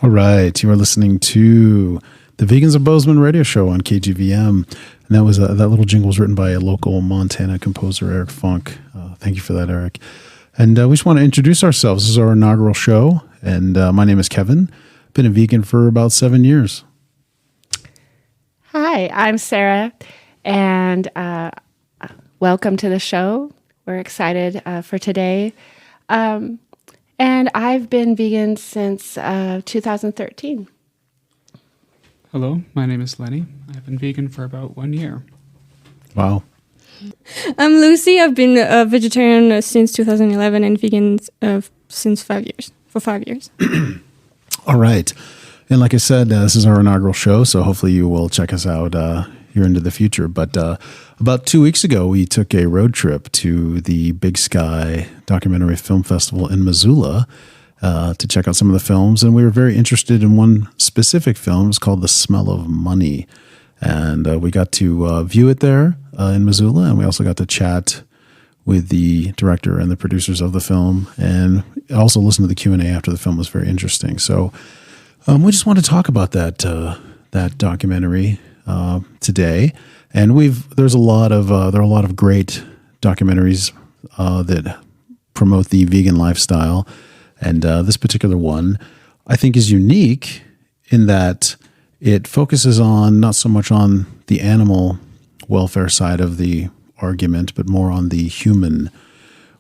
All right, you are listening to the Vegans of Bozeman radio show on KGVM, and that was that little jingle was written by a local Montana composer, Eric Funk. Thank you for that, Eric. And we just want to introduce ourselves. This is our inaugural show, and my name is Kevin. Been a vegan for about 7 years. Hi, I'm Sarah, and welcome to the show. We're excited for today. And I've been vegan since 2013. Hello, my name is Lenny. I've been vegan for about 1 year. Wow. I'm Lucy. I've been a vegetarian since 2011 and vegan since 5 years, for 5 years. All right. And like I said, this is our inaugural show, so hopefully you will check us out here into the future. But about 2 weeks ago, we took a road trip to the Big Sky Documentary Film Festival in Missoula to check out some of the films. And we were very interested in one specific film. It's called The Smell of Money. And we got to view it there in Missoula. And we also got to chat with the director and the producers of the film. And also listen to the Q&A after the film. Was very interesting. So we just want to talk about that documentary today. And there are a lot of great documentaries that promote the vegan lifestyle. And this particular one, I think, is unique in that it focuses on not so much on the animal welfare side of the argument, but more on the human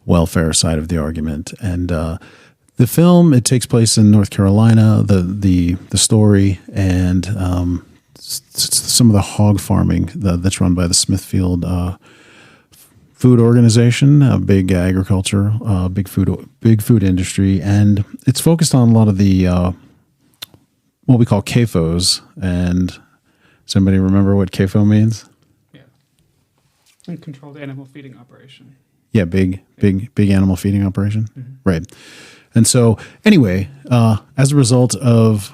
welfare side of the argument. And the film, it takes place in North Carolina, the story, and some of the hog farming that's run by the Smithfield Food Organization, a big agriculture, big food industry, and it's focused on a lot of the what we call CAFOs. And does anybody remember what CAFO means? Yeah, and controlled animal feeding operation. Yeah, big animal feeding operation, Mm-hmm. Right? And so, anyway, as a result of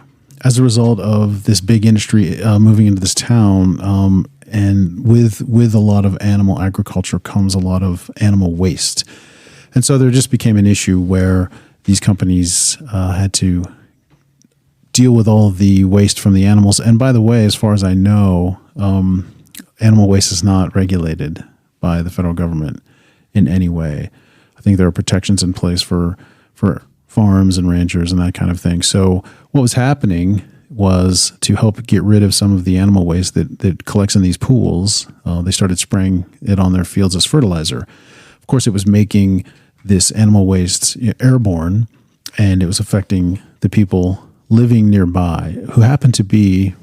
this big industry moving into this town, and with a lot of animal agriculture comes a lot of animal waste, and so there just became an issue where these companies had to deal with all of the waste from the animals. And by the way, as far as I know, animal waste is not regulated by the federal government in any way. I think there are protections in place for farms and ranchers and that kind of thing. So what was happening was, to help get rid of some of the animal waste that collects in these pools, they started spraying it on their fields as fertilizer. Of course, it was making this animal waste airborne, and it was affecting the people living nearby, who happened to be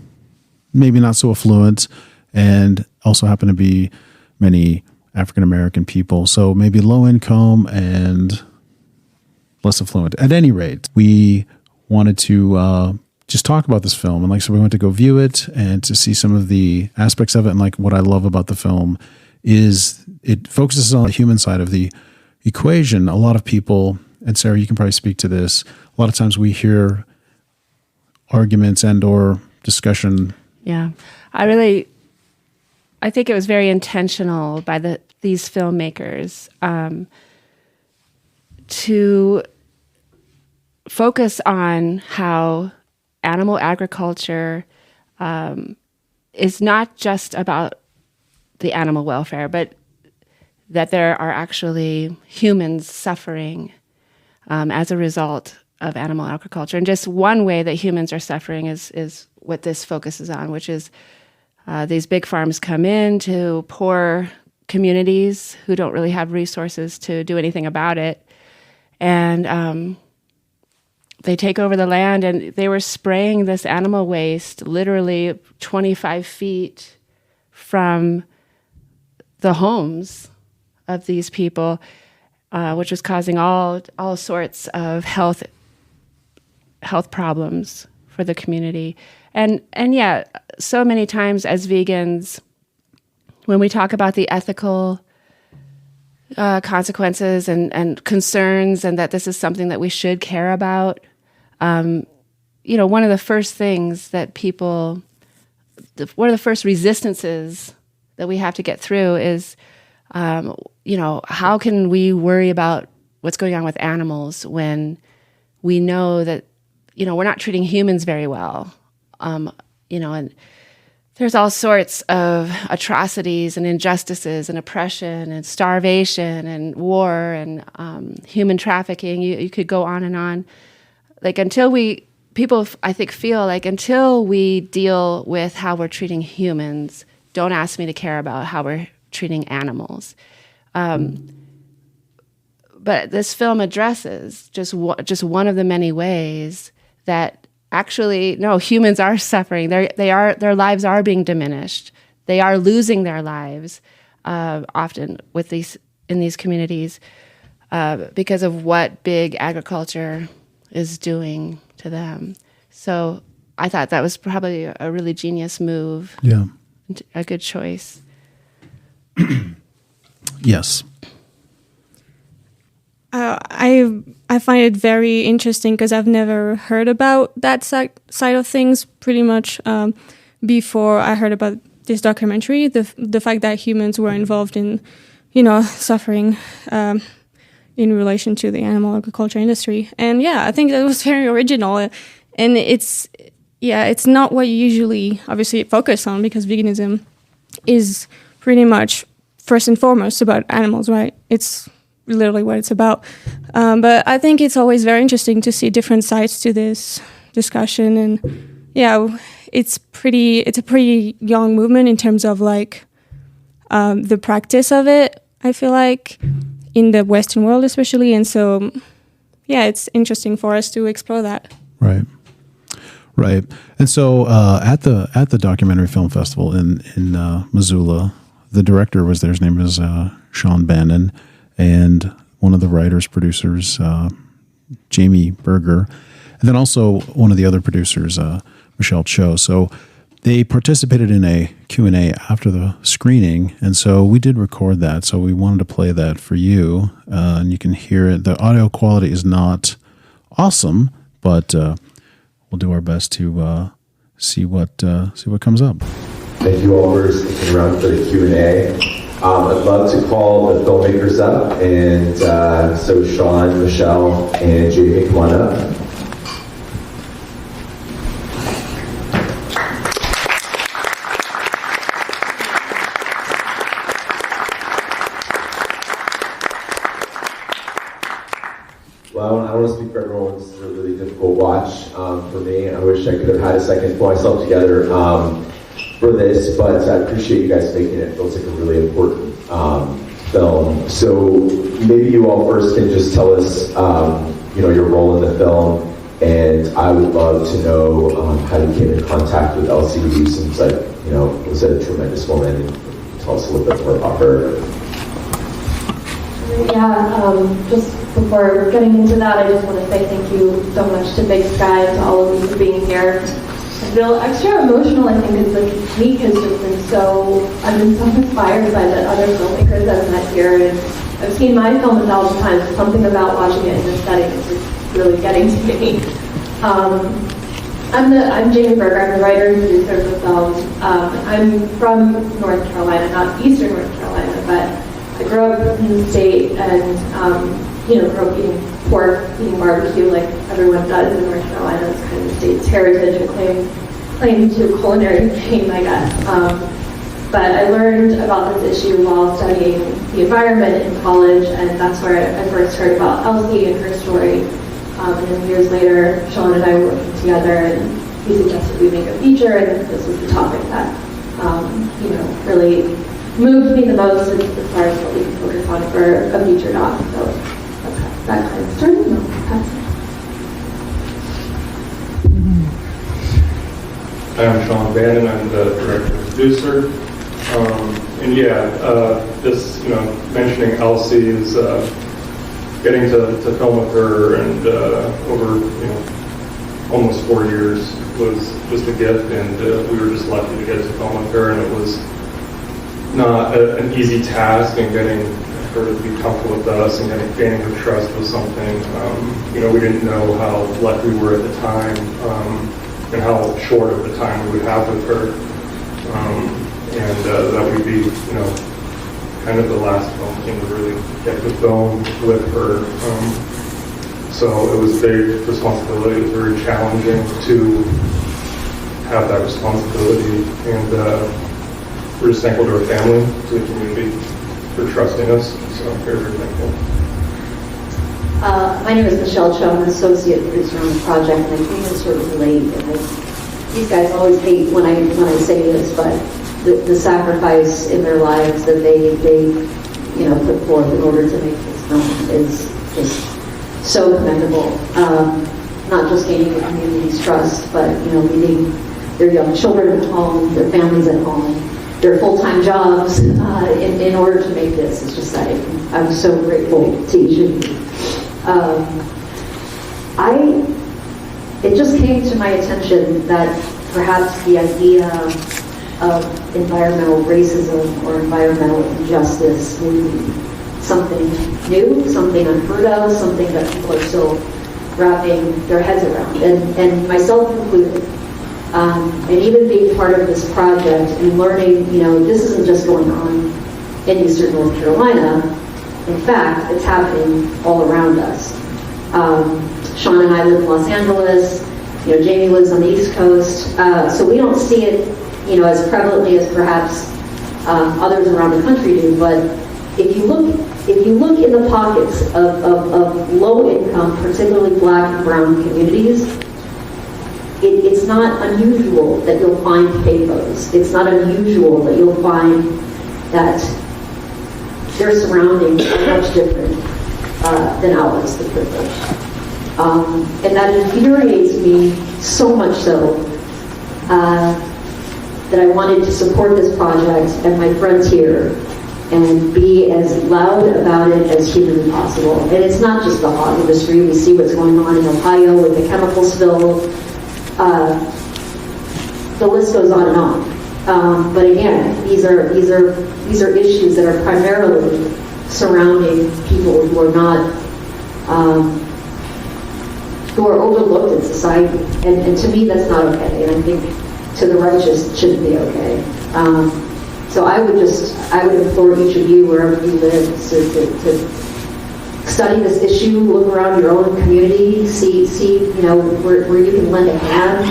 maybe not so affluent, and also happened to be many African-American people. So maybe low income and less affluent. At any rate, we wanted to just talk about this film. And like I said, we went to go view it and to see some of the aspects of it. And like, what I love about the film is it focuses on the human side of the equation. A lot of people, and Sarah, you can probably speak to this, a lot of times we hear arguments and or discussion. Yeah, I think it was very intentional by these filmmakers to focus on how animal agriculture is not just about the animal welfare, but that there are actually humans suffering as a result of animal agriculture. And just one way that humans are suffering is what this focuses on, which is these big farms come in to poor communities who don't really have resources to do anything about it. And they take over the land, and they were spraying this animal waste literally 25 feet from the homes of these people, which was causing all sorts of health problems for the community. And yeah, so many times as vegans, when we talk about the ethical consequences and concerns, and that this is something that we should care about, one of the first things that one of the first resistances that we have to get through is, how can we worry about what's going on with animals when we know that we're not treating humans very well. And there's all sorts of atrocities and injustices and oppression and starvation and war and human trafficking. You could go on and on. Like people, I think, feel like until we deal with how we're treating humans, don't ask me to care about how we're treating animals. But this film addresses just one of the many ways that actually, no, humans are suffering. Their lives are being diminished. They are losing their lives often in these communities because of what big agriculture is doing to them. So I thought that was probably a really genius move. Yeah. A good choice. Yes. I find it very interesting because I've never heard about that side of things. Pretty much before I heard about this documentary, the fact that humans were involved in, suffering in relation to the animal agriculture industry, and I think that was very original. And it's not what you usually obviously focus on, because veganism is pretty much first and foremost about animals, right? It's literally what it's about. But I think it's always very interesting to see different sides to this discussion. And it's a pretty young movement in terms of like the practice of it, I feel like, in the Western world especially. And so, it's interesting for us to explore that. Right. Right. And so at the documentary film festival in Missoula, the director was there. His name is Sean Bannon. And one of the writers, producers, Jamie Berger, and then also one of the other producers, Michelle Cho. So they participated in a Q&A after the screening, and so we did record that. So we wanted to play that for you, and you can hear it. The audio quality is not awesome, but we'll do our best to see what comes up. Thank you all for sticking around for the Q&A. I'd love to call the filmmakers up, and so Sean, Michelle, and Jamie, come on up. Well, I don't want to speak for everyone. This is a really difficult watch for me. I wish I could have had a second to pull myself together for this, but I appreciate you guys making it. It feels like a really important film. So maybe you all first can just tell us, your role in the film, and I would love to know how you came in contact with Elsie, who seems like, was a tremendous woman, and tell us a little bit more about her. Just before getting into that, I just want to say thank you so much to Big Sky and to all of you for being here. I feel extra emotional, I think, is the week has just been I've been so inspired by the other filmmakers that I've met here, and I've seen my film 1,000 times, but something about watching it in this setting is just really getting to me. I'm Jamie Berger, I'm the writer and producer of the film. I'm from North Carolina, not Eastern North Carolina, but I grew up in the state and grew up eating pork, eating barbecue like everyone does in North Carolina. It's kind of the state's heritage and claim to culinary fame, I guess. But I learned about this issue while studying the environment in college, and that's where I first heard about Elsie and her story. And then years later, Sean and I were working together, and he suggested we make a feature, and this was the topic that really moved me the most as far as what we can focus on for a feature doc. So that kind of started. I'm Sean Bannon. I'm the director and producer. Just mentioning Elsie is getting to film with her, and over almost 4 years was just a gift, and we were just lucky to get to film with her, and it was not an easy task, and getting her to be comfortable with us and gaining her trust was something. We didn't know how lucky we were at the time, and how short of the time we would have with her, and that would be kind of the last film team to really get to film with her. So it was a big responsibility. It was very challenging to have that responsibility, and we're just thankful to our family, to the community, for trusting us. So I'm very, very thankful. My name is Michelle Cho. I'm an associate producer on the project, and I came in sort of late. And these guys always hate when I say this, but the sacrifice in their lives that they put forth in order to make this film is just so commendable. Not just gaining the community's trust, but leaving their young children at home, their families at home, their full-time jobs in order to make this. It's just that I'm so grateful to each of you. It just came to my attention that perhaps the idea of environmental racism or environmental injustice may be something new, something unheard of, something that people are still wrapping their heads around, and myself included. And even being part of this project and learning, this isn't just going on in Eastern North Carolina. In fact, it's happening all around us. Sean and I live in Los Angeles. Jamie lives on the East Coast. So we don't see it, as prevalently as perhaps others around the country do. But if you look in the pockets of low income, particularly Black and brown communities, it's not unusual that you'll find papers. It's not unusual that you'll find that their surroundings are much different than ours, the privileged. And that infuriates me so much so that I wanted to support this project and my friends here and be as loud about it as humanly possible. And it's not just the hog industry. We see what's going on in Ohio with the chemical spill. The list goes on and on. But again, these are issues that are primarily surrounding people who are not who are overlooked in society, and to me that's not okay. And I think to the righteous it shouldn't be okay. So I would implore each of you wherever you live to study this issue, look around your own community, see where you can lend a hand.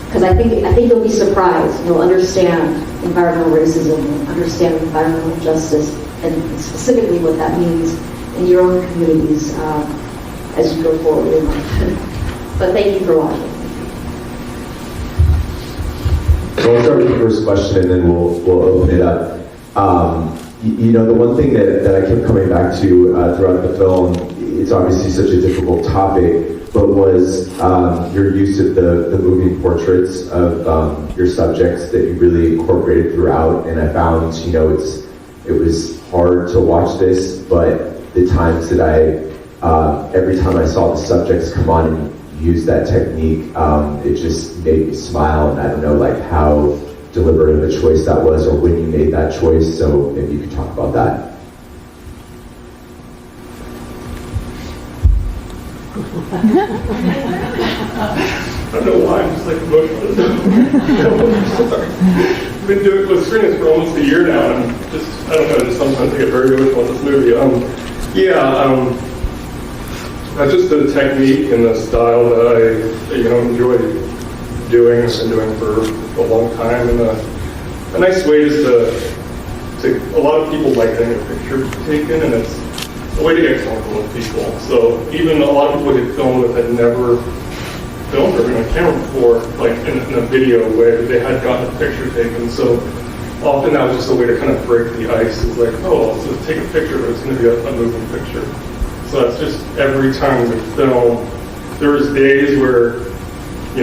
Because I think you'll be surprised. You'll understand environmental racism, understand environmental justice, and specifically what that means in your own communities as you go forward in life. But thank you for watching. So I'll start with the first question, and then we'll open it up. The one thing that I kept coming back to throughout the film, it's obviously such a difficult topic, but was your use of the moving portraits of your subjects that you really incorporated throughout. And I found, it was hard to watch this, but the times that every time I saw the subjects come on and use that technique, it just made me smile. And I don't know, how deliberate of a choice that was, or when you made that choice. So maybe you could talk about that. I don't know why, I'm just emotional. I've been doing screenings for almost a year now, and just sometimes I get very emotional in this movie. That's just the technique and the style that I enjoy doing and been doing for a long time. And a nice way is to a lot of people like getting a picture taken, and it's a way to get comfortable with people. So even a lot of people get filmed with had never filmed or been on camera before, in a video way, they had gotten a picture taken. So often that was just a way to kind of break the ice. It's let's just take a picture, but it's going to be a moving picture. So that's just every time we film. There was days where,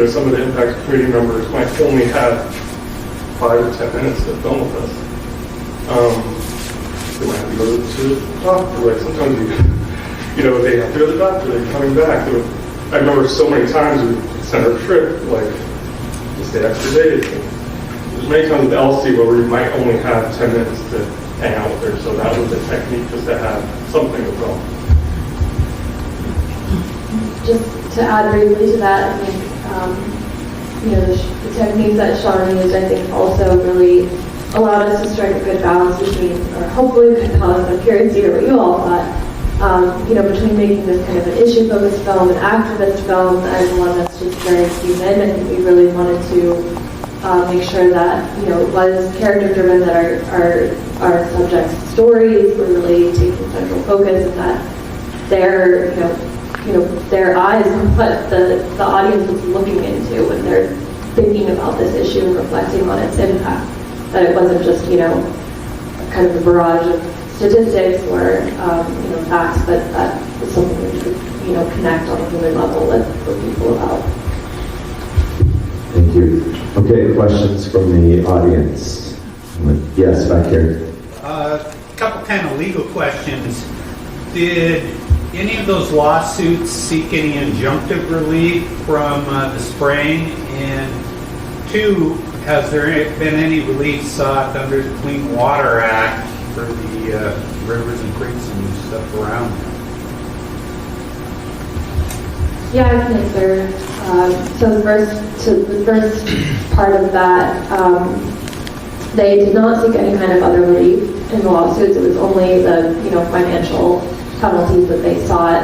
some of the Impact community members might only have 5 or 10 minutes to film with us. They might have to go to the doctor. Sometimes they have to go to the doctor. They're coming back. I remember so many times we sent our trip, to stay extra days. There's many times with Elsie where we might only have 10 minutes to hang out with her. So that was the technique, just to have something to film. Just to add briefly to that, I think, the techniques that Sean used, I think, also really allowed us to strike a good balance between, or hopefully a good balance. I'm curious to hear what you all thought, between making this kind of an issue-focused film, an activist film, and one that's just very human, I think we really wanted to make sure that, it was character-driven, that our subjects' stories were really taking central focus, and that their eyes are what the audience is looking into when they're thinking about this issue and reflecting on its impact. That it wasn't just, kind of a barrage of statistics or, facts, but that was something we could, connect on a human level with people about. Thank you. Okay, questions from the audience? Yes, back here. A couple kind of legal questions. Did any of those lawsuits seek any injunctive relief from the spraying? And two, has there been any relief sought under the Clean Water Act for the rivers and creeks and stuff around there? Yeah, I can answer. So the first part of that, they did not seek any kind of other relief in the lawsuits. It was only the financial penalties that they sought.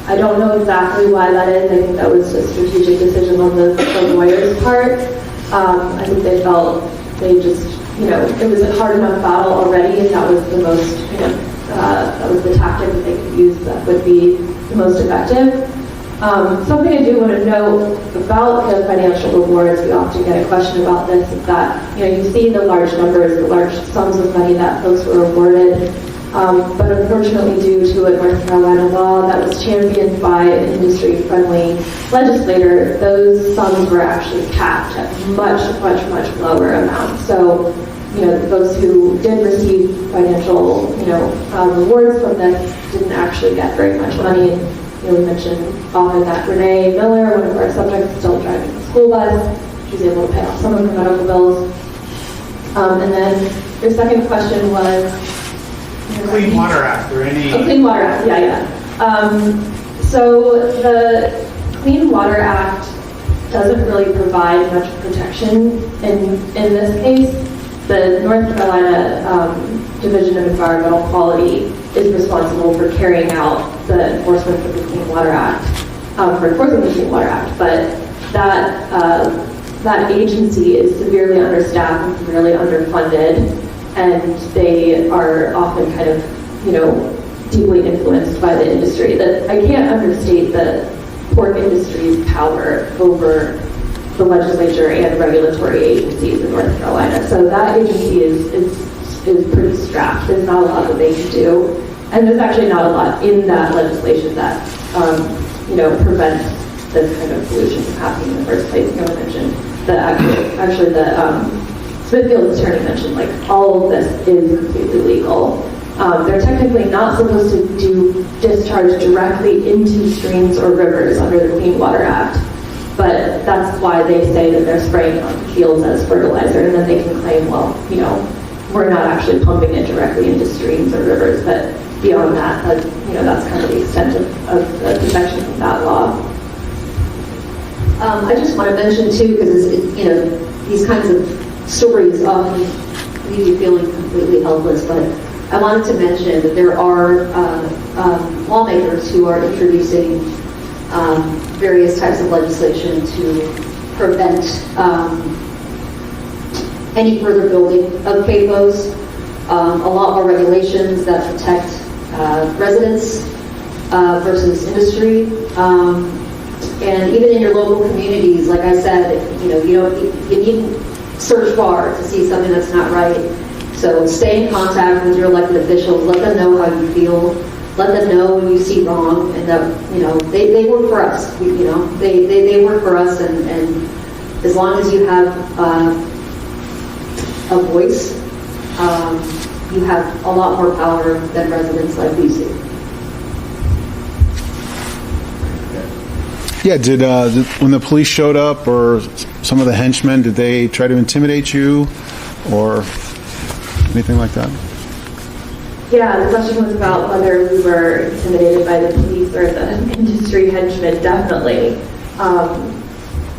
I don't know exactly why that is. I think that was a strategic decision on the lawyers' part. I think they felt they just, it was a hard enough battle already, and that was the most, that was the tactic that they could use that would be the most effective. Something I do want to note about the financial rewards, we often get a question about this, is that, you see the large numbers, the large sums of money that folks were awarded, but unfortunately due to a North Carolina law that was championed by an industry-friendly legislator, those sums were actually capped at much, much, much lower amounts. So, the folks who did receive financial, rewards from this didn't actually get very much money. And, we mentioned often that Renee Miller, one of our subjects, is still driving the school bus. She's able to pay off some of her medical bills. And then your second question was... Clean Water Act, or any... Oh, Clean Water Act, yeah. So the Clean Water Act doesn't really provide much protection in this case. The North Carolina Division of Environmental Quality is responsible for carrying out the enforcement of the Clean Water Act, for enforcing the Clean Water Act, but that agency is severely understaffed and severely underfunded, and they are often kind of, deeply influenced by the industry. That I can't understate the pork industry's power over the legislature and regulatory agencies in North Carolina. So that agency is pretty strapped. There's not a lot that they can do. And there's actually not a lot in that legislation that, prevents this kind of pollution from happening in the first place. No one mentioned that actually the Smithfield's attorney mentioned, all of this is completely legal. They're technically not supposed to discharge directly into streams or rivers under the Clean Water Act, but that's why they say that they're spraying on fields as fertilizer, and then they can claim, well, we're not actually pumping it directly into streams or rivers, but beyond that, that's kind of the extent of the protection from that law. I just want to mention too, because these kinds of stories often leave you feeling completely helpless, but I wanted to mention that there are lawmakers who are introducing various types of legislation to prevent any further building of CAFOs, a lot more regulations that protect residents versus industry. And even in your local communities, like I said, you needn't search far to see something that's not right. So stay in contact with your elected officials, let them know how you feel, let them know when you see wrong, and that, they work for us. They work for us, and as long as you have a voice, you have a lot more power than residents like these do. Yeah, did when the police showed up, or some of the henchmen, did they try to intimidate you, or anything like that? Yeah, the question was about whether we were intimidated by the police or the industry henchmen. Definitely.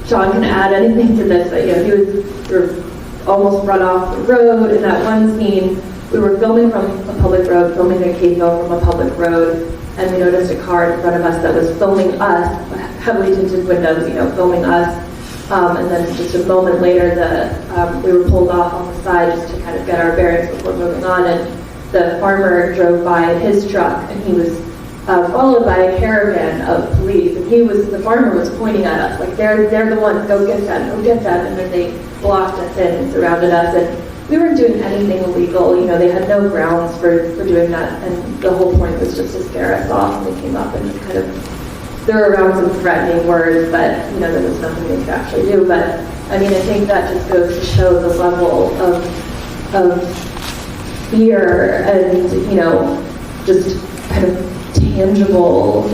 Sean can add anything to this, but we were almost run off the road in that one scene. We were filming from a public road, filming a CAFO from a public road. and we noticed a car in front of us that was filming us, heavily tinted windows, filming us. And then just a moment later, we were pulled off on the side just to kind of get our bearings before moving on. And the farmer drove by his truck, and he was followed by a caravan of police. And the farmer was pointing at us, like, they're the ones, go get them. And then they blocked us in and surrounded us. And we weren't doing anything illegal. They had no grounds for doing that. And the whole point was just to scare us off. And they came up and just kind of threw around some threatening words, but, there was nothing they could actually do. But, I think that just goes to show the level of fear and, just kind of tangible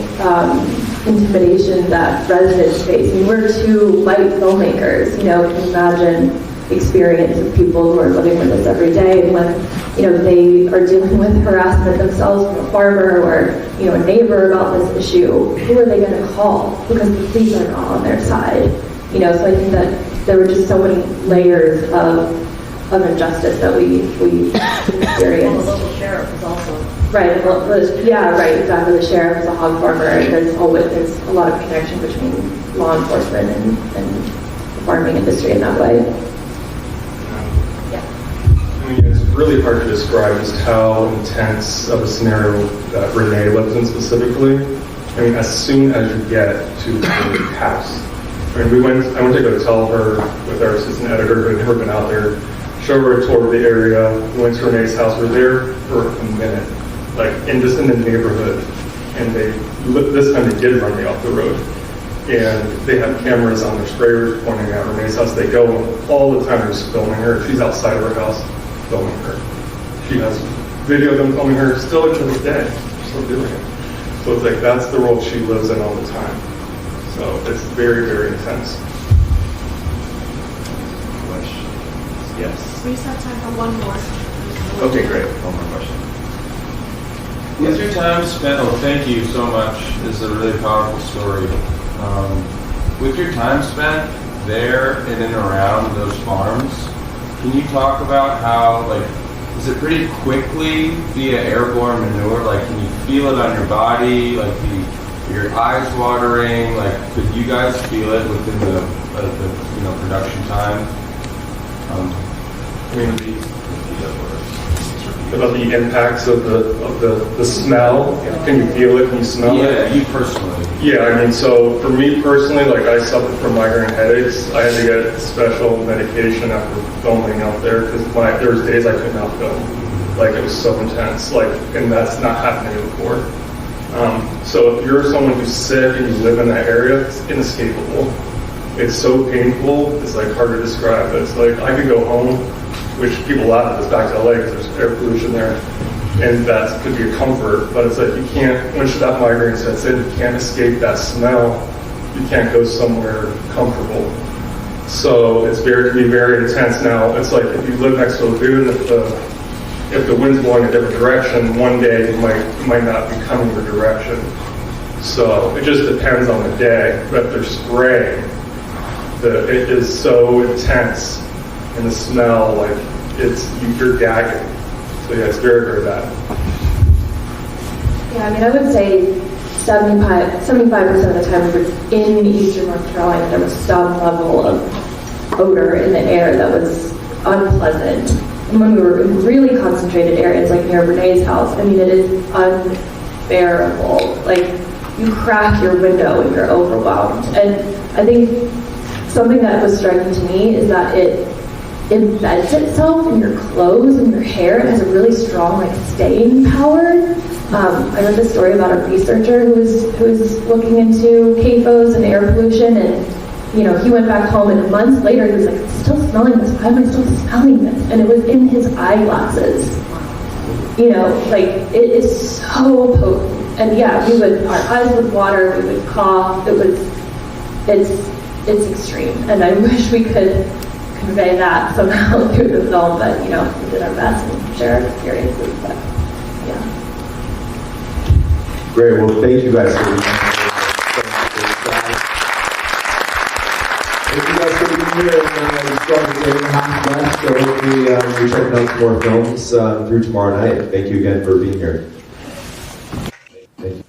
intimidation that residents face. We're two white filmmakers, can you imagine the experience of people who are living with us every day, and when, they are dealing with harassment themselves from a farmer or, a neighbor about this issue, who are they going to call? Because the police are not on their side. So I think that there were just so many layers of injustice that we experienced. The local sheriff is also. Right, right, exactly. The sheriff is a hog farmer, and there's a lot of connection between law enforcement and the farming industry in that way. It's really hard to describe just how intense of a scenario that Renee lives in specifically. As soon as you get to the house. I went to go tell her, with our assistant editor who had never been out there, show her a tour of the area. We went to Renee's house. We were there for a minute, just in the neighborhood. And this time they did run me off the road. And they have cameras on their sprayers pointing at Renee's house. They go all the time just filming her. She's outside of her house filming her. She has video of them filming her still to this day. Still doing it. So it's like that's the world she lives in all the time. So it's very, very intense. Questions? Yes. We just have time for one more. Okay, great. One more question. With your time spent, thank you so much. This is a really powerful story. With your time spent there in and around those farms, can you talk about how, is it pretty quickly via airborne manure? Can you feel it on your body? Your eyes watering? Could you guys feel it within the production time? About the impacts of the smell. Can you feel it? Can you smell it? Yeah, you personally. Yeah, so for me personally, I suffered from migraine headaches. I had to get special medication after filming out there because there was days I could not film. It was so intense. And that's not happening before. So if you're someone who's sick and you live in that area, it's inescapable. It's so painful. It's hard to describe. It's I could go home, which people laugh at this back to LA because there's air pollution there, and that could be a comfort. But it's you can't, once that migraine sets in, you can't escape that smell. You can't go somewhere comfortable. So it can be very intense. Now it's if you live next to a lagoon, if the wind's blowing a different direction, one day it might not be coming your direction. So it just depends on the day. But if they're spraying, it is so intense. And the smell, you're gagging. So yeah, it's very, very bad. Yeah, I would say 75% of the time we were in eastern North Carolina, there was some level of odor in the air that was unpleasant. And when we were in really concentrated areas like near Renee's house, it is unbearable. You crack your window and you're overwhelmed. And I think something that was striking to me is that it embeds itself in your clothes and your hair. It has a really strong staying power. I read this story about a researcher who was looking into CAFOs and air pollution, and he went back home, and months later he was I'm still smelling this. Why am I still smelling this? And it was in his eyeglasses. It is so potent. And yeah, our eyes would water, we would cough. It's extreme, and I wish we could convey that somehow through the film, but we did our best and share our experiences. But yeah. Great. Well, thank you guys for Thank you guys for being here. And we still have a day and a half left, so hopefully we're checking out some more films through tomorrow night. Thank you again for being here. Thank you.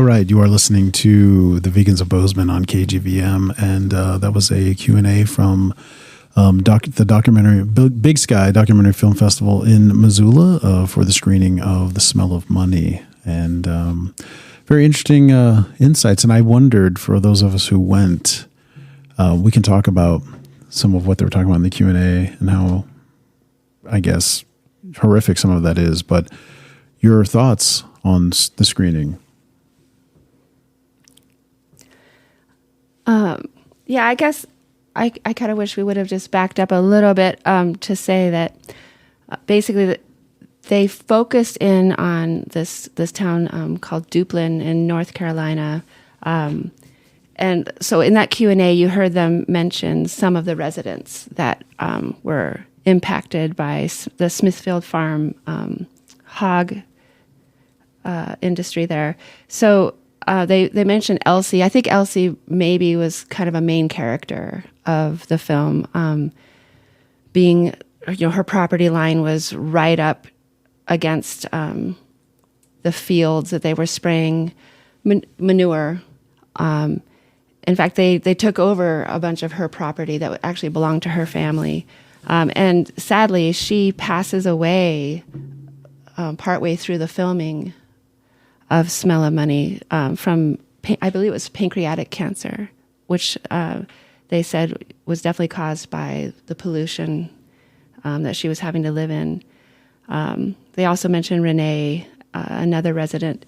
All right, you are listening to the Vegans of Bozeman on KGVM, and that was a Q&A from the documentary Big Sky Documentary Film Festival in Missoula for the screening of The Smell of Money, and very interesting insights. And I wondered, for those of us who went, we can talk about some of what they were talking about in the Q&A and how, I guess, horrific some of that is, but your thoughts on the screening. Yeah, I guess I kind of wish we would have just backed up a little bit to say that basically they focused in on this town called Duplin in North Carolina. And so in that Q&A, you heard them mention some of the residents that were impacted by the Smithfield Farm hog industry there. So they mentioned Elsie. I think Elsie maybe was kind of a main character of the film, being, her property line was right up against the fields that they were spraying manure. In fact, they took over a bunch of her property that actually belonged to her family. And sadly, she passes away partway through the filming of Smell of Money from, I believe it was pancreatic cancer, which they said was definitely caused by the pollution that she was having to live in. They also mentioned Renee, another resident.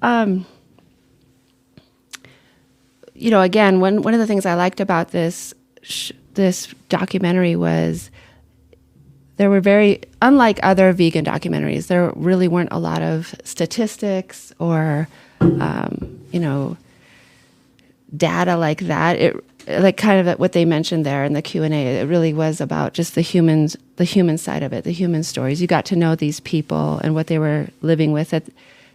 Again, one of the things I liked about this documentary was there were unlike other vegan documentaries, there really weren't a lot of statistics or, data like that. It, like kind of what they mentioned there in the Q&A, it really was about just the human side of it, the human stories. You got to know these people and what they were living with. That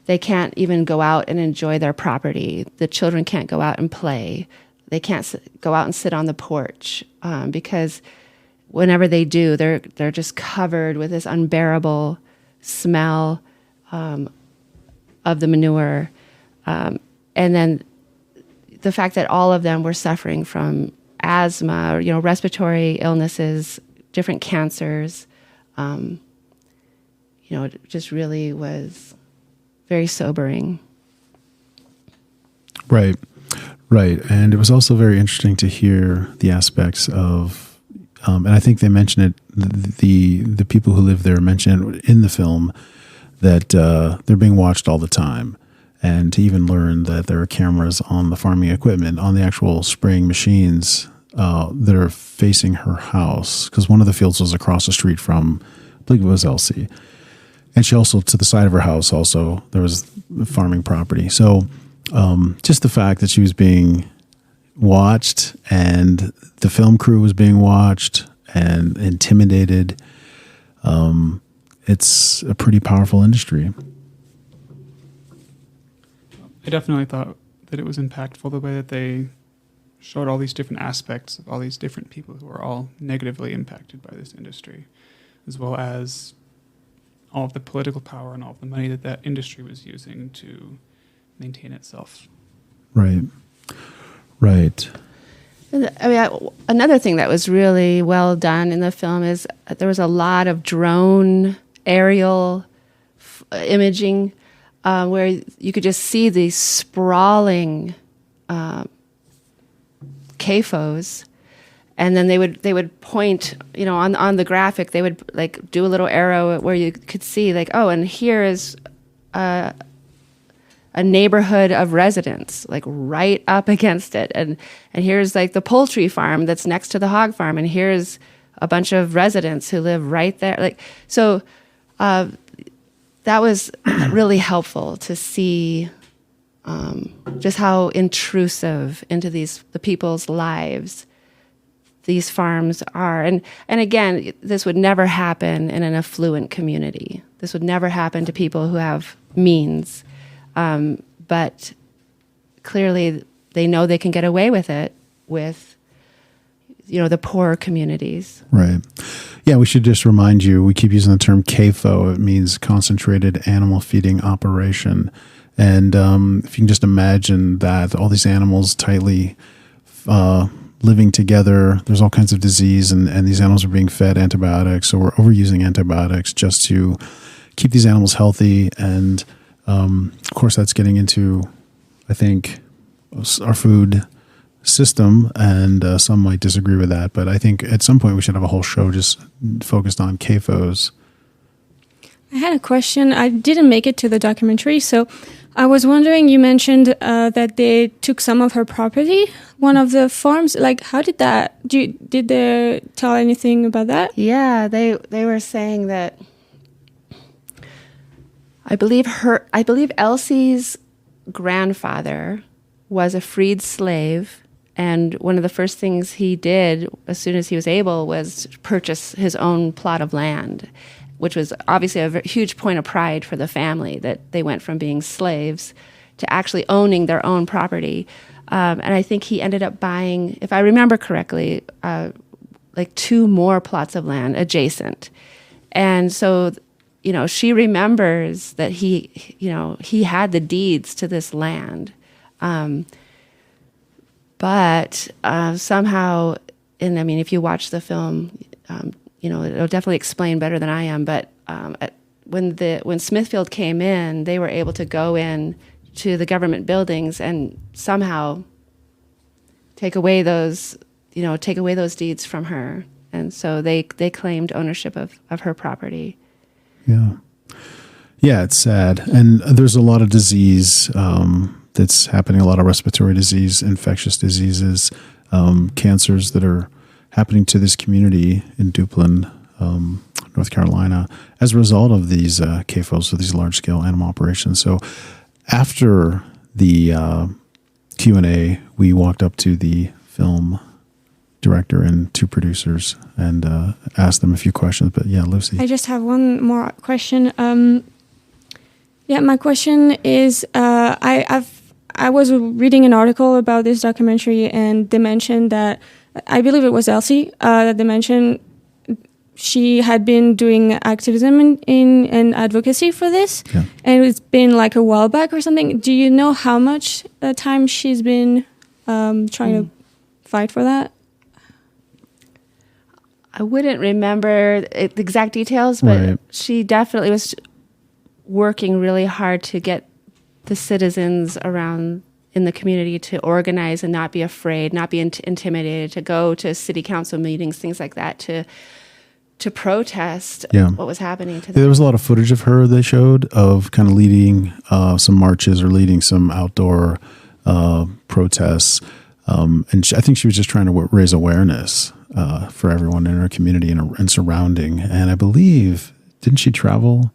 they can't even go out and enjoy their property. The children can't go out and play. They can't go out and sit on the porch because whenever they do, they're just covered with this unbearable smell of the manure. And then the fact that all of them were suffering from asthma or, respiratory illnesses, different cancers, it just really was very sobering. Right. And it was also very interesting to hear the aspects of, and I think they mentioned it, the people who live there mentioned in the film that they're being watched all the time. And to even learn that there are cameras on the farming equipment, on the actual spraying machines that are facing her house, because one of the fields was across the street from, I believe it was Elsie. And she also, to the side of her house also, there was farming property. So just the fact that she was being watched and the film crew was being watched and intimidated, it's a pretty powerful industry. I definitely thought that it was impactful the way that they showed all these different aspects of all these different people who are all negatively impacted by this industry, as well as all of the political power and all of the money that industry was using to maintain itself. Right. Another thing that was really well done in the film is there was a lot of drone aerial imaging where you could just see these sprawling CAFOs, and then they would point, on the graphic, they would like do a little arrow where you could see like, oh, and here is a neighborhood of residents, like right up against it, and here's like the poultry farm that's next to the hog farm, and here's a bunch of residents who live right there, like so. That was really helpful to see just how intrusive into the people's lives these farms are. And again, this would never happen in an affluent community. This would never happen to people who have means. But clearly they know they can get away with it with, the poorer communities. Right. Yeah, we should just remind you, we keep using the term CAFO. It means Concentrated Animal Feeding Operation. And if you can just imagine that, all these animals tightly living together, there's all kinds of disease, and these animals are being fed antibiotics. So we're overusing antibiotics just to keep these animals healthy. And of course, that's getting into, I think, our food system, and some might disagree with that. But I think at some point we should have a whole show just focused on CAFOs. I had a question. I didn't make it to the documentary, so I was wondering, you mentioned that they took some of her property, one of the farms. Like, how did that, did they tell anything about that? Yeah, they were saying that, I believe Elsie's grandfather was a freed slave, and one of the first things he did as soon as he was able was purchase his own plot of land, which was obviously a huge point of pride for the family, that they went from being slaves to actually owning their own property. And I think he ended up buying, if I remember correctly, like 2 more plots of land adjacent. And so, she remembers that he had the deeds to this land. But somehow, if you watch the film, it'll definitely explain better than I am. But when Smithfield came in, they were able to go in to the government buildings and somehow take away those deeds from her. And so they claimed ownership of her property. Yeah, it's sad. And there's a lot of disease that's happening, a lot of respiratory disease, infectious diseases, cancers that are happening to this community in Duplin, North Carolina, as a result of these CAFOs, so these large-scale animal operations. So after the Q&A, we walked up to the film director and 2 producers and asked them a few questions. But yeah, Lucy. I just have one more question. My question is, I was reading an article about this documentary, and they mentioned that, I believe it was Elsie, that they mentioned she had been doing activism in advocacy for this, and it's been like a while back or something. Do you know how much time she's been trying to fight for that? I wouldn't remember the exact details, but she definitely was working really hard to get the citizens around in the community to organize and not be afraid, not be intimidated, to go to city council meetings, things like that, to protest what was happening to them. There was a lot of footage of her they showed of kind of leading some marches or leading some outdoor protests. And I think she was just trying to raise awareness for everyone in her community and surrounding. And I believe, didn't she travel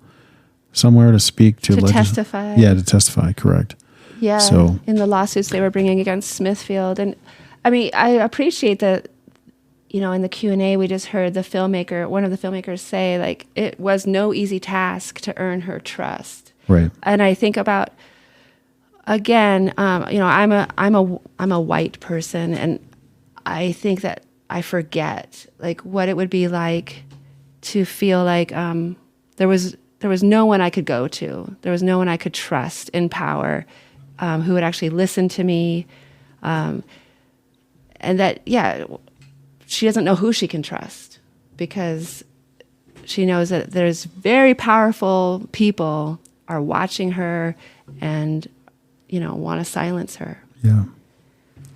somewhere to speak to testify? Yeah, to testify, correct. Yeah, so, in the lawsuits they were bringing against Smithfield. And I appreciate that, in the Q&A we just heard one of the filmmakers say, like, it was no easy task to earn her trust. Right. And I think about, again, I'm a white person, and I think that I forget, like, what it would be like to feel like there was no one I could go to. There was no one I could trust in power who would actually listen to me. And that, she doesn't know who she can trust, because she knows that there's very powerful people are watching her and, want to silence her. Yeah.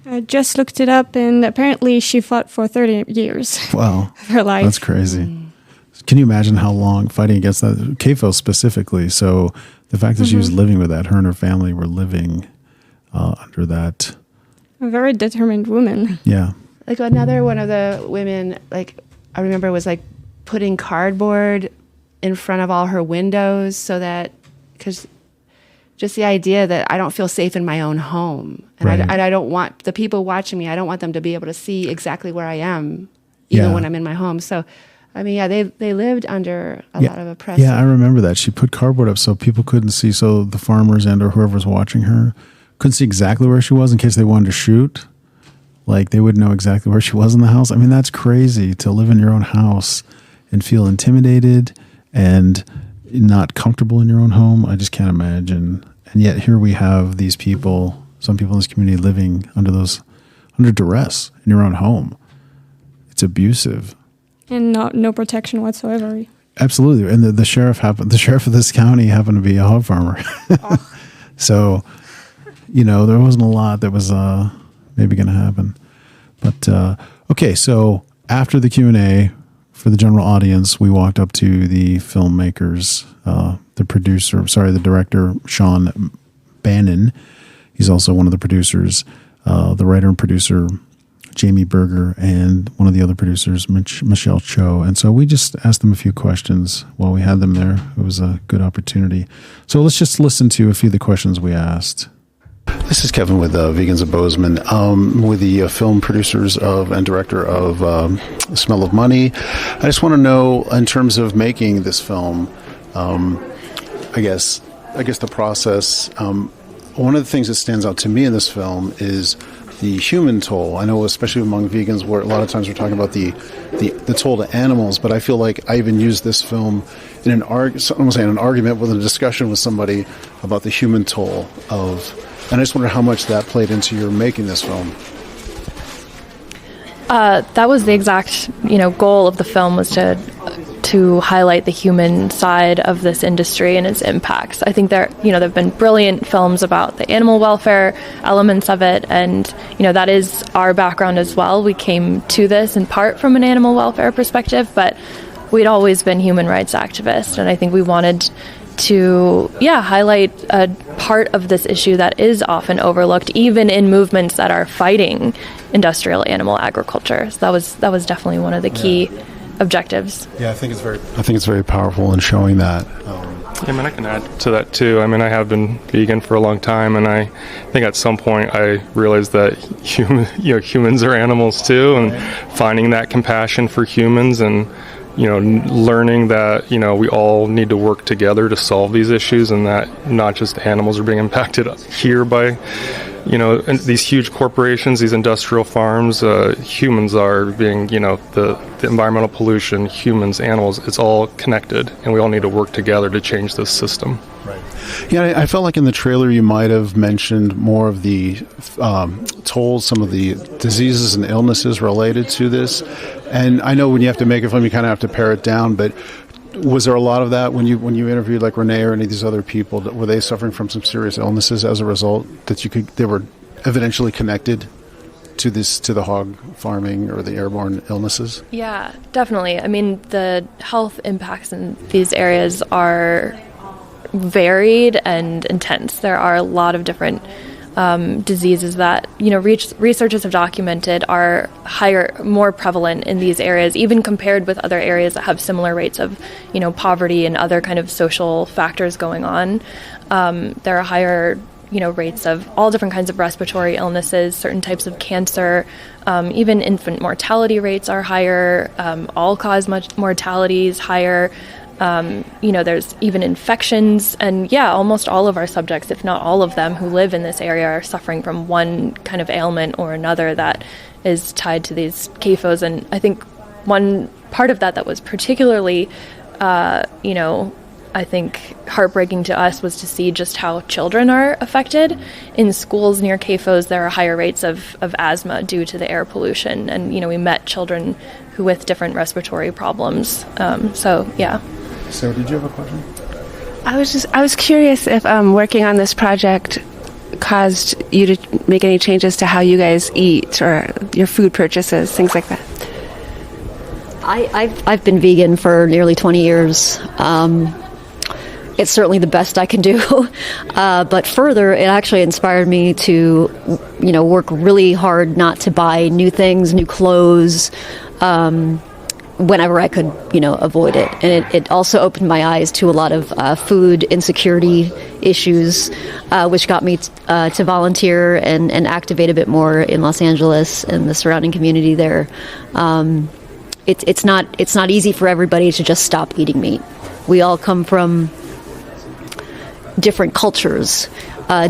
I just looked it up, and apparently she fought for 30 years. Wow. Of her life. That's crazy. Can you imagine how long fighting against that? CAFO specifically. So the fact that she was living with that, her and her family were living under that. A very determined woman. Yeah. Like another one of the women, like, I remember was like putting cardboard in front of all her windows so that, because just the idea that I don't feel safe in my own home. And I don't want the people watching me, I don't want them to be able to see exactly where I am, even when I'm in my home. So, they lived under a lot of oppression. Yeah, I remember that. She put cardboard up so people couldn't see, so the farmers and or whoever was watching her couldn't see exactly where she was in case they wanted to shoot. Like, they would know exactly where she was in the house. That's crazy, to live in your own house and feel intimidated and not comfortable in your own home. I just can't imagine And yet here we have these people, some people in this community living under duress in your own home. It's abusive. And no protection whatsoever. Absolutely. And the sheriff of this county happened to be a hog farmer. Oh. So, there wasn't a lot that was maybe going to happen. But, okay, so after the Q&A for the general audience, we walked up to the filmmakers, the director, Sean Bannon. He's also one of the producers, the writer and producer, Jamie Berger, and one of the other producers, Michelle Cho. And so we just asked them a few questions while we had them there. It was a good opportunity. So let's just listen to a few of the questions we asked. This is Kevin with Vegans of Bozeman, with the film producers and director of Smell of Money. I just want to know, in terms of making this film, I guess the process. One of the things that stands out to me in this film is the human toll. I know, especially among vegans, where a lot of times we're talking about the toll to animals, but I feel like I even used this film in an argument with a discussion with somebody about the human toll and I just wonder how much that played into your making this film. That was the exact, goal of the film, was to highlight the human side of this industry and its impacts. I think there have been brilliant films about the animal welfare elements of it, and that is our background as well. We came to this in part from an animal welfare perspective, but we'd always been human rights activists, and I think we wanted to highlight a part of this issue that is often overlooked, even in movements that are fighting industrial animal agriculture. So that was definitely one of the key objectives. Yeah, I think it's very powerful in showing that. I can add to that too. I have been vegan for a long time, and I think at some point I realized that humans are animals too, and finding that compassion for humans, and learning that we all need to work together to solve these issues, and that not just animals are being impacted here by and these huge corporations, these industrial farms. Humans are being the environmental pollution, humans, animals, it's all connected, and we all need to work together to change this system. Right. Yeah, I felt like in the trailer you might have mentioned more of the tolls, some of the diseases and illnesses related to this. And I know when you have to make a film, you kind of have to pare it down, but was there a lot of that when you interviewed like Renee or any of these other people? Were they suffering from some serious illnesses as a result that they were eventually connected to the hog farming or the airborne illnesses? Yeah, definitely. The health impacts in these areas are varied and intense. There are a lot of different diseases that researchers have documented are more prevalent in these areas, even compared with other areas that have similar rates of poverty and other kind of social factors going on. There are higher rates of all different kinds of respiratory illnesses, certain types of cancer, even infant mortality rates are higher, all-cause mortality is higher. There's even infections, and almost all of our subjects, if not all of them, who live in this area are suffering from one kind of ailment or another that is tied to these CAFOs. And I think one part of that was particularly, I think heartbreaking to us was to see just how children are affected. In schools near CAFOs, there are higher rates of asthma due to the air pollution, and we met children who with different respiratory problems. So did you have a question? I was curious if working on this project caused you to make any changes to how you guys eat or your food purchases, things like that. I've been vegan for nearly 20 years. It's certainly the best I can do. But further, it actually inspired me to, work really hard not to buy new things, new clothes, whenever I could, avoid it. And it also opened my eyes to a lot of food insecurity issues, which got me to volunteer and activate a bit more in Los Angeles and the surrounding community there. It's not easy for everybody to just stop eating meat. We all come from different cultures,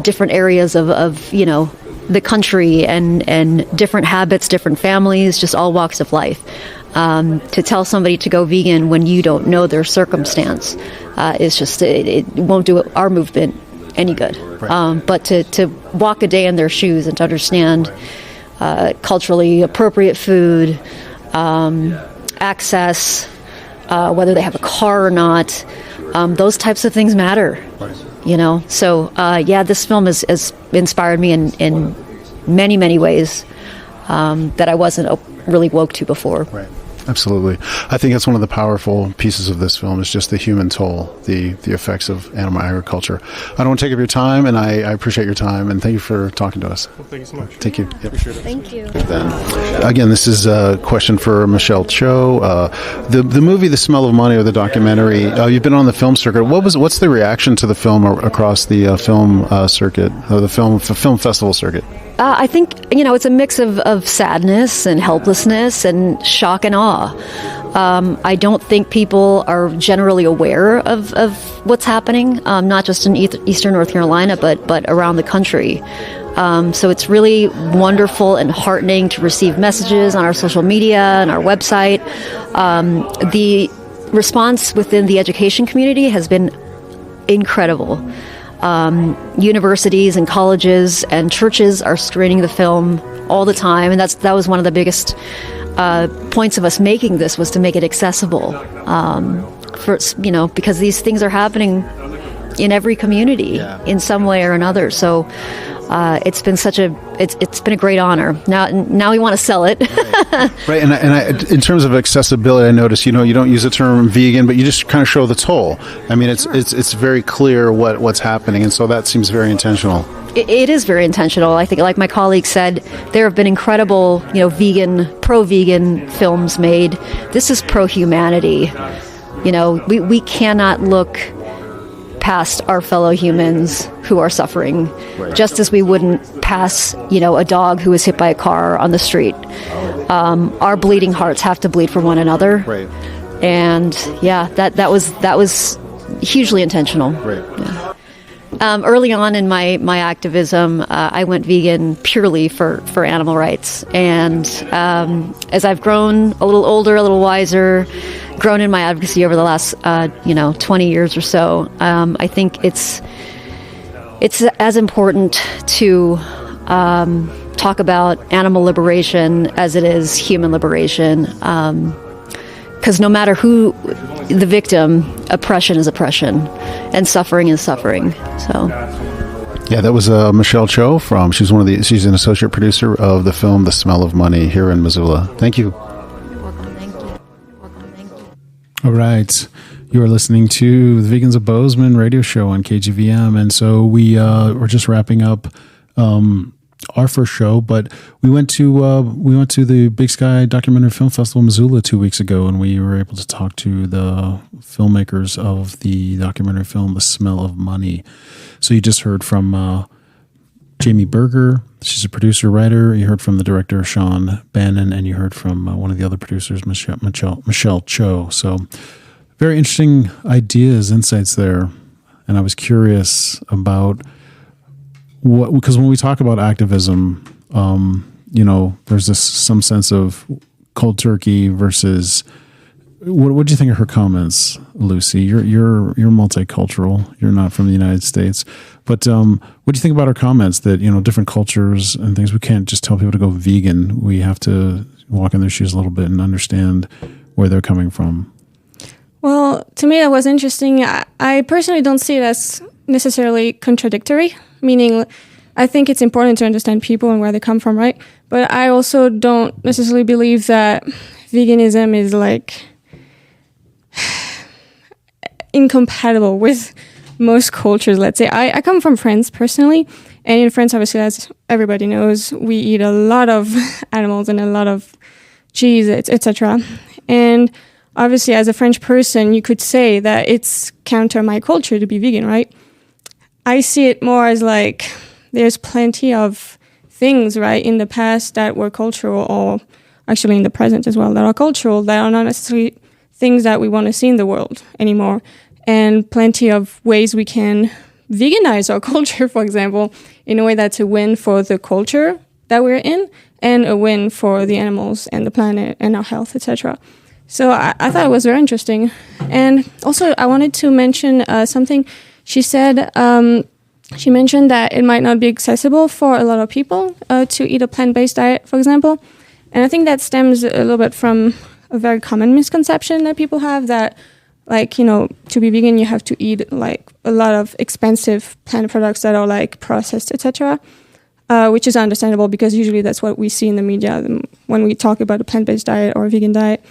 different areas of the country, and different habits, different families, just all walks of life. To tell somebody to go vegan when you don't know their circumstance is just, it won't do our movement any good. But to walk a day in their shoes and to understand culturally appropriate food, access, whether they have a car or not, those types of things matter. So this film has inspired me in many, many ways that I wasn't really woke to before. Right. Absolutely. I think that's one of the powerful pieces of this film is just the human toll, the effects of animal agriculture. I don't want to take up your time, and I appreciate your time, and thank you for talking to us. Well, thank you so much. Thank you. Yep. Appreciate it. Thank you. Again, this is a question for Michelle Cho. The movie The Smell of Money, or the documentary, you've been on the film circuit. What's the reaction to the film across the film circuit, or the film festival circuit? I think, it's a mix of sadness and helplessness and shock and awe. I don't think people are generally aware of what's happening, not just in Eastern North Carolina, but around the country. So it's really wonderful and heartening to receive messages on our social media and our website. The response within the education community has been incredible. Universities and colleges and churches are screening the film all the time, and that was one of the biggest points of us making this, was to make it accessible because these things are happening in every community in some way or another. So it's been it's been a great honor. Now we want to sell it. Right. And I, in terms of accessibility, I noticed you don't use the term vegan, but you just kind of show the toll. I mean, it's very clear what's happening, and so that seems very intentional. It is very intentional. I think, like my colleague said, there have been incredible, pro-vegan films made. This is pro-humanity. We cannot look past our fellow humans who are suffering, just as we wouldn't pass, a dog who was hit by a car on the street. Our bleeding hearts have to bleed for one another. Right. And that was hugely intentional. Right. Yeah. Early on in my activism, I went vegan purely for animal rights. And as I've grown a little older, a little wiser, grown in my advocacy over the last 20 years or so, I think it's as important to talk about animal liberation as it is human liberation. Because no matter who the victim, oppression is oppression, and suffering is suffering. So, yeah, that was Michelle Cho she's an associate producer of the film The Smell of Money here in Missoula. Thank you. Thank you. All right. You are listening to the Vegans of Bozeman radio show on KGVM. And so we're just wrapping up our first show, but we went to the Big Sky Documentary Film Festival in Missoula 2 weeks ago, and we were able to talk to the filmmakers of the documentary film The Smell of Money. So you just heard from Jamie Berger. She's a producer writer. You heard from the director Sean Bannon, and you heard from one of the other producers, Michelle Cho. So very interesting ideas, insights there, and I was curious about because when we talk about activism, there's some sense of cold turkey versus. What do you think of her comments, Lucy? You're multicultural. You're not from the United States, but what do you think about her comments that different cultures and things? We can't just tell people to go vegan. We have to walk in their shoes a little bit and understand where they're coming from. Well, to me, that was interesting. I personally don't see it as necessarily contradictory. Meaning, I think it's important to understand people and where they come from, right? But I also don't necessarily believe that veganism is incompatible with most cultures, let's say. I come from France personally, and in France, obviously, as everybody knows, we eat a lot of animals and a lot of cheese, etc. And obviously, as a French person, you could say that it's counter my culture to be vegan, right? I see it more as there's plenty of things, right, in the past that were cultural, or actually in the present as well, that are cultural, that are not necessarily things that we want to see in the world anymore. And plenty of ways we can veganize our culture, for example, in a way that's a win for the culture that we're in and a win for the animals and the planet and our health, etc. So I thought it was very interesting. And also I wanted to mention something. She said she mentioned that it might not be accessible for a lot of people to eat a plant-based diet, for example. And I think that stems a little bit from a very common misconception that people have that, like, you know, to be vegan, you have to eat like a lot of expensive plant products that are like processed, etc., which is understandable because usually that's what we see in the media when we talk about a plant-based diet or a vegan diet.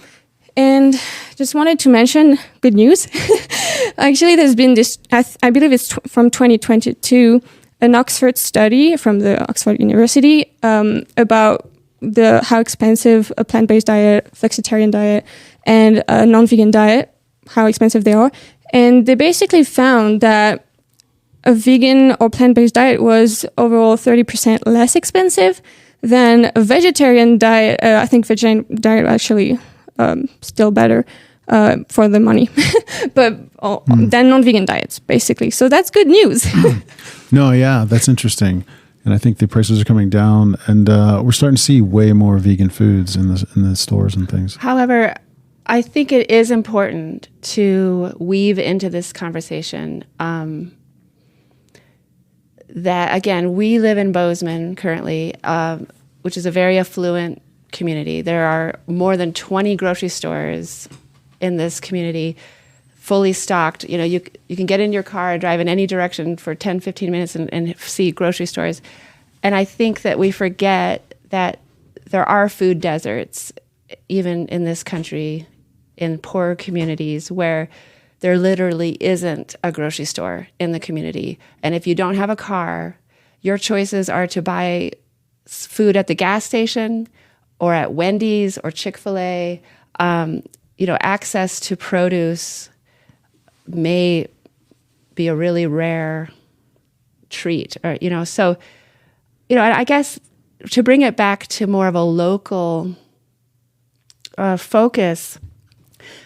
And just wanted to mention good news. Actually, there's been this, I believe it's from 2022, an Oxford study from the Oxford University about how expensive a plant-based diet, flexitarian diet, and a non-vegan diet, how expensive they are. And they basically found that a vegan or plant-based diet was overall 30% less expensive than a vegetarian diet. I think vegetarian diet actually still better for the money, but than non-vegan diets, basically. So that's good news. No, yeah, that's interesting. And I think the prices are coming down, and we're starting to see way more vegan foods in the stores and things. However, I think it is important to weave into this conversation that, again, we live in Bozeman currently, which is a very affluent community. There are more than 20 grocery stores in this community, fully stocked. You know, you can get in your car and drive in any direction for 10, 15 minutes and see grocery stores. And I think that we forget that there are food deserts, even in this country, in poor communities where there literally isn't a grocery store in the community. And if you don't have a car, your choices are to buy food at the gas station or at Wendy's or Chick-fil-A. You know, access to produce may be a really rare treat, or, you know, so, you know, I guess to bring it back to more of a local focus,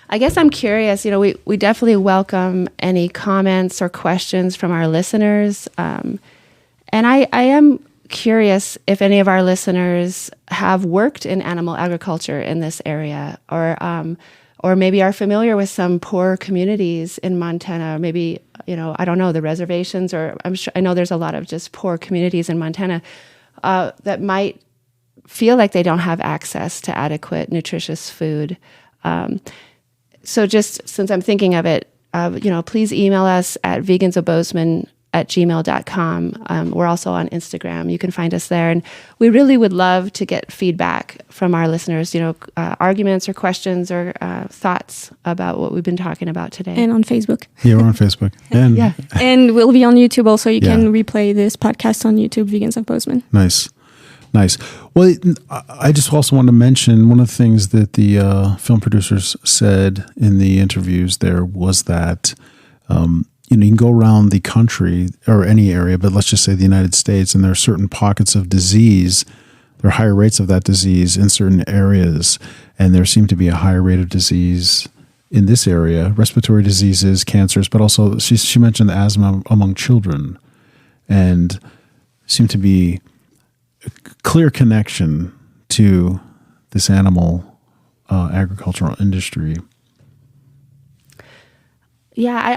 I guess I'm curious, you know, we definitely welcome any comments or questions from our listeners. And I am curious if any of our listeners have worked in animal agriculture in this area, or maybe are familiar with some poor communities in Montana, or maybe, you know, I don't know, the reservations, or I know there's a lot of just poor communities in Montana that might feel like they don't have access to adequate, nutritious food. So just since I'm thinking of it, you know, please email us at vegansofbozeman@gmail.com. We're also on Instagram. You can find us there. And we really would love to get feedback from our listeners, you know, arguments or questions or thoughts about what we've been talking about today. And on Facebook. Yeah, we're on Facebook. And, yeah. And we'll be on YouTube also. You can replay this podcast on YouTube, Vegans of Bozeman. Nice. Well, I just also want to mention one of the things that the film producers said in the interviews there was that, you know, you can go around the country or any area, but let's just say the United States, and there are certain pockets of disease. There are higher rates of that disease in certain areas, and there seem to be a higher rate of disease in this area, respiratory diseases, cancers, but also she mentioned asthma among children, and seemed to be a clear connection to this animal agricultural industry. Yeah,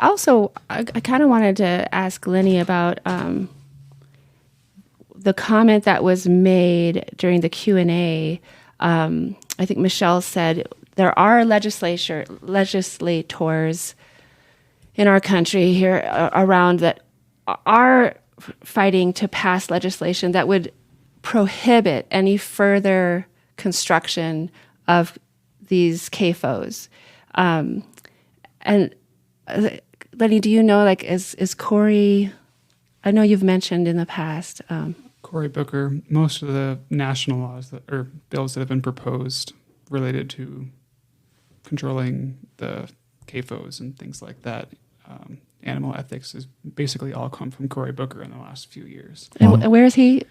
I kind of wanted to ask Lenny about the comment that was made during the Q&A. I think Michelle said there are legislators in our country here around that are fighting to pass legislation that would prohibit any further construction of these CAFOs. And Lenny, do you know, like, is Cory, I know you've mentioned in the past. Cory Booker, most of the national laws or bills that have been proposed related to controlling the CAFOs and things like that, animal ethics, has basically all come from Cory Booker in the last few years. And where is he?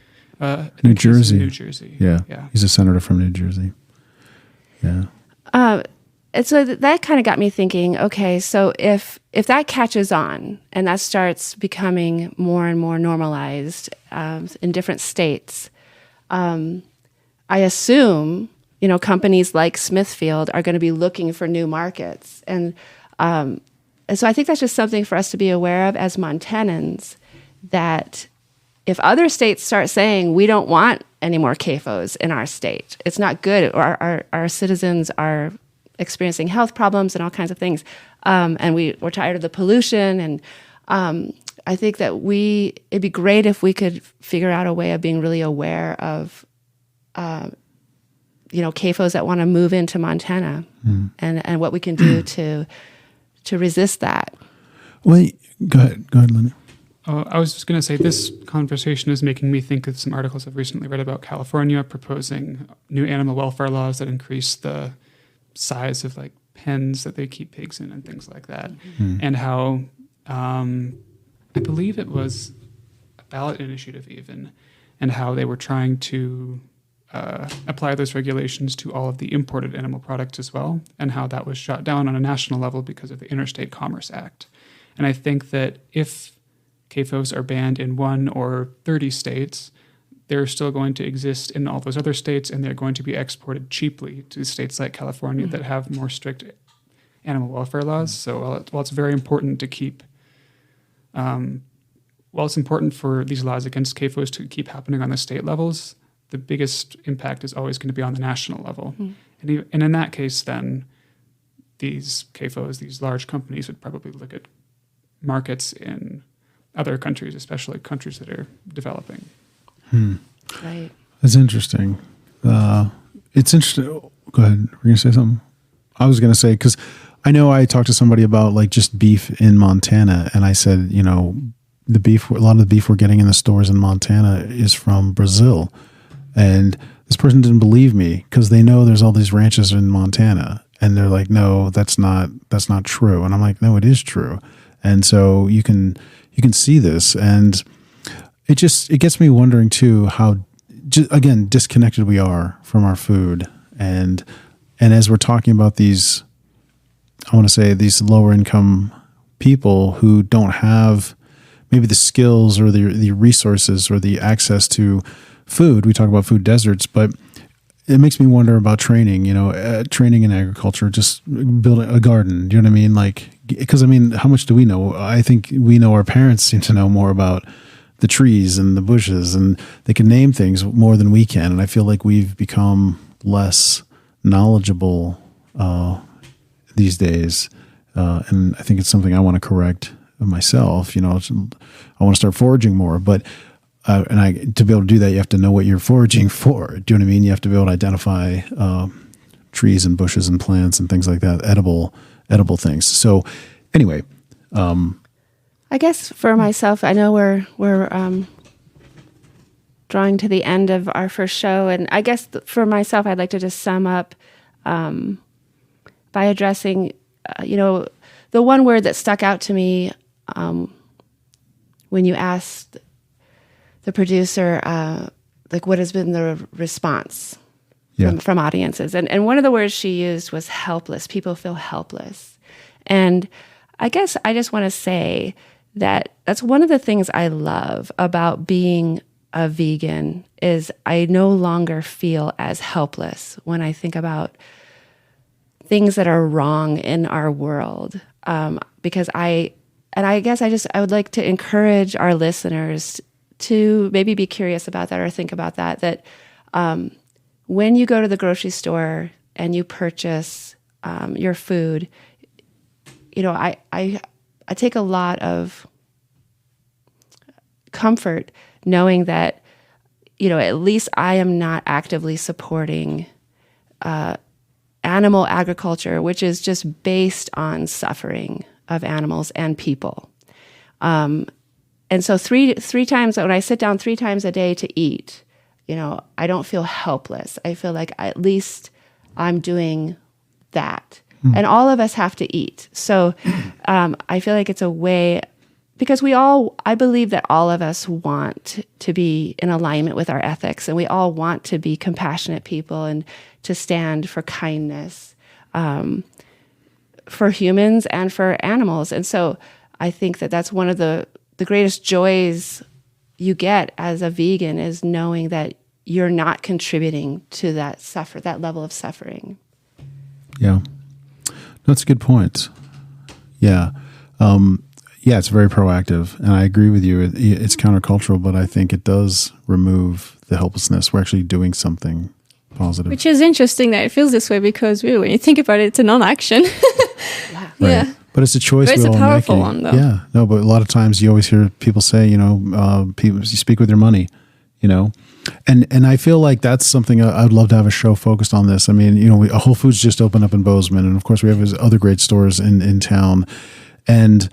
New Jersey. New Jersey. Yeah. He's a senator from New Jersey. Yeah. And so that kind of got me thinking, okay, so if that catches on and that starts becoming more and more normalized in different states, I assume, you know, companies like Smithfield are going to be looking for new markets. And so I think that's just something for us to be aware of as Montanans, that if other states start saying we don't want any more CAFOs in our state, it's not good, or our citizens are experiencing health problems and all kinds of things, and we're tired of the pollution, and I think that it'd be great if we could figure out a way of being really aware of CAFOs that want to move into Montana, and what we can do to resist that. Well, go ahead, Lenny. I was just going to say, this conversation is making me think of some articles I've recently read about California proposing new animal welfare laws that increase the size of like pens that they keep pigs in and things like that, and how I believe it was a ballot initiative even, and how they were trying to apply those regulations to all of the imported animal products as well, and how that was shot down on a national level because of the Interstate Commerce Act. And I think that if CAFOs are banned in 1 or 30 states, they're still going to exist in all those other states, and they're going to be exported cheaply to states like California that have more strict animal welfare laws. So while it's very important to keep, while it's important for these laws against CAFOs to keep happening on the state levels, the biggest impact is always going to be on the national level. And in that case, then these CAFOs, these large companies, would probably look at markets in other countries, especially countries that are developing. Right. That's interesting. It's interesting. Go ahead. Were you going to say something? I was going to say, because I know I talked to somebody about like just beef in Montana, and I said, the beef, a lot of the beef we're getting in the stores in Montana is from Brazil. And this person didn't believe me because they know there's all these ranches in Montana, and they're like, no, that's not true. And I'm like, no, it is true. And so you can see this, and it gets me wondering too how, again, disconnected we are from our food, and as we're talking about these, I want to say these lower income people who don't have maybe the skills or the resources or the access to food. We talk about food deserts, but it makes me wonder about training, training in agriculture, just building a garden. Do you know what I mean? Like, because how much do we know? I think we know our parents seem to know more about the trees and the bushes, and they can name things more than we can. And I feel like we've become less knowledgeable these days. And I think it's something I want to correct myself. I want to start foraging more, but to be able to do that, you have to know what you're foraging for. Do you know what I mean? You have to be able to identify trees and bushes and plants and things like that, edible things. So anyway, I guess for myself, I know we're drawing to the end of our first show, and I guess for myself, I'd like to just sum up by addressing, the one word that stuck out to me when you asked the producer, what has been the response from audiences. And one of the words she used was helpless. People feel helpless. And I guess I just want to say that that's one of the things I love about being a vegan is I no longer feel as helpless when I think about things that are wrong in our world. Because I would like to encourage our listeners to maybe be curious about that or think about that when you go to the grocery store and you purchase your food, I take a lot of comfort knowing that, at least I am not actively supporting animal agriculture, which is just based on suffering of animals and people. And so three times, when I sit down 3 times a day to eat, I don't feel helpless. I feel like at least I'm doing that. And all of us have to eat. So I feel like it's a way, because I believe that all of us want to be in alignment with our ethics, and we all want to be compassionate people and to stand for kindness for humans and for animals. And so I think that that's one of the greatest joys you get as a vegan is knowing that you're not contributing to that level of suffering. Yeah. That's a good point. Yeah. Yeah, it's very proactive, and I agree with you. It's countercultural, but I think it does remove the helplessness. We're actually doing something positive. Which is interesting that it feels this way because really, when you think about it, it's a non-action. Right. Yeah. But it's a choice. But it's we're a all powerful making. one, though. Yeah. No, but a lot of times you always hear people say, people, you speak with your money, And I feel like that's something I'd love to have a show focused on this. I mean, Whole Foods just opened up in Bozeman, and of course we have other great stores in town. And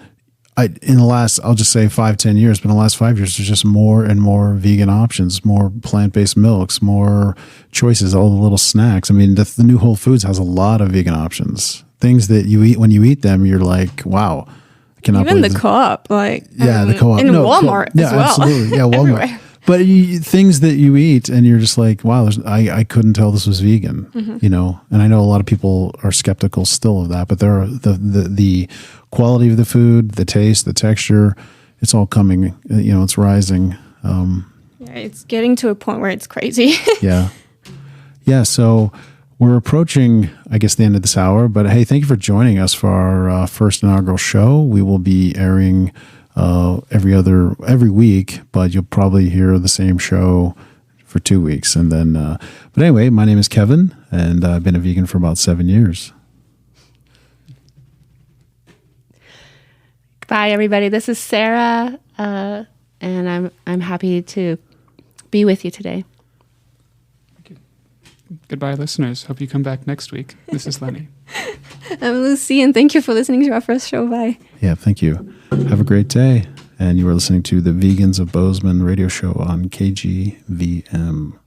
in the last, I'll just say 5-10 years, but in the last 5 years, there's just more and more vegan options, more plant-based milks, more choices, all the little snacks. I mean, the new Whole Foods has a lot of vegan options. Things that you eat, when you eat them, you're like, wow. I cannot Even believe the co-op, the co-op. In Walmart as well. Absolutely. Yeah, Walmart. Everywhere. But things that you eat and you're just like, wow, I couldn't tell this was vegan, And I know a lot of people are skeptical still of that, but there are the quality of the food, the taste, the texture, it's all coming, it's rising. It's getting to a point where it's crazy. Yeah. Yeah. So we're approaching, I guess, the end of this hour, but hey, thank you for joining us for our first inaugural show. We will be airing every week, but you'll probably hear the same show for 2 weeks. And then, but anyway, my name is Kevin, and I've been a vegan for about 7 years. Bye, everybody. This is Sarah, and I'm happy to be with you today. Goodbye, listeners. Hope you come back next week. This is Lenny. I'm Lucy, and thank you for listening to our first show. Bye. Yeah, thank you. Have a great day. And you are listening to the Vegans of Bozeman radio show on KGVM.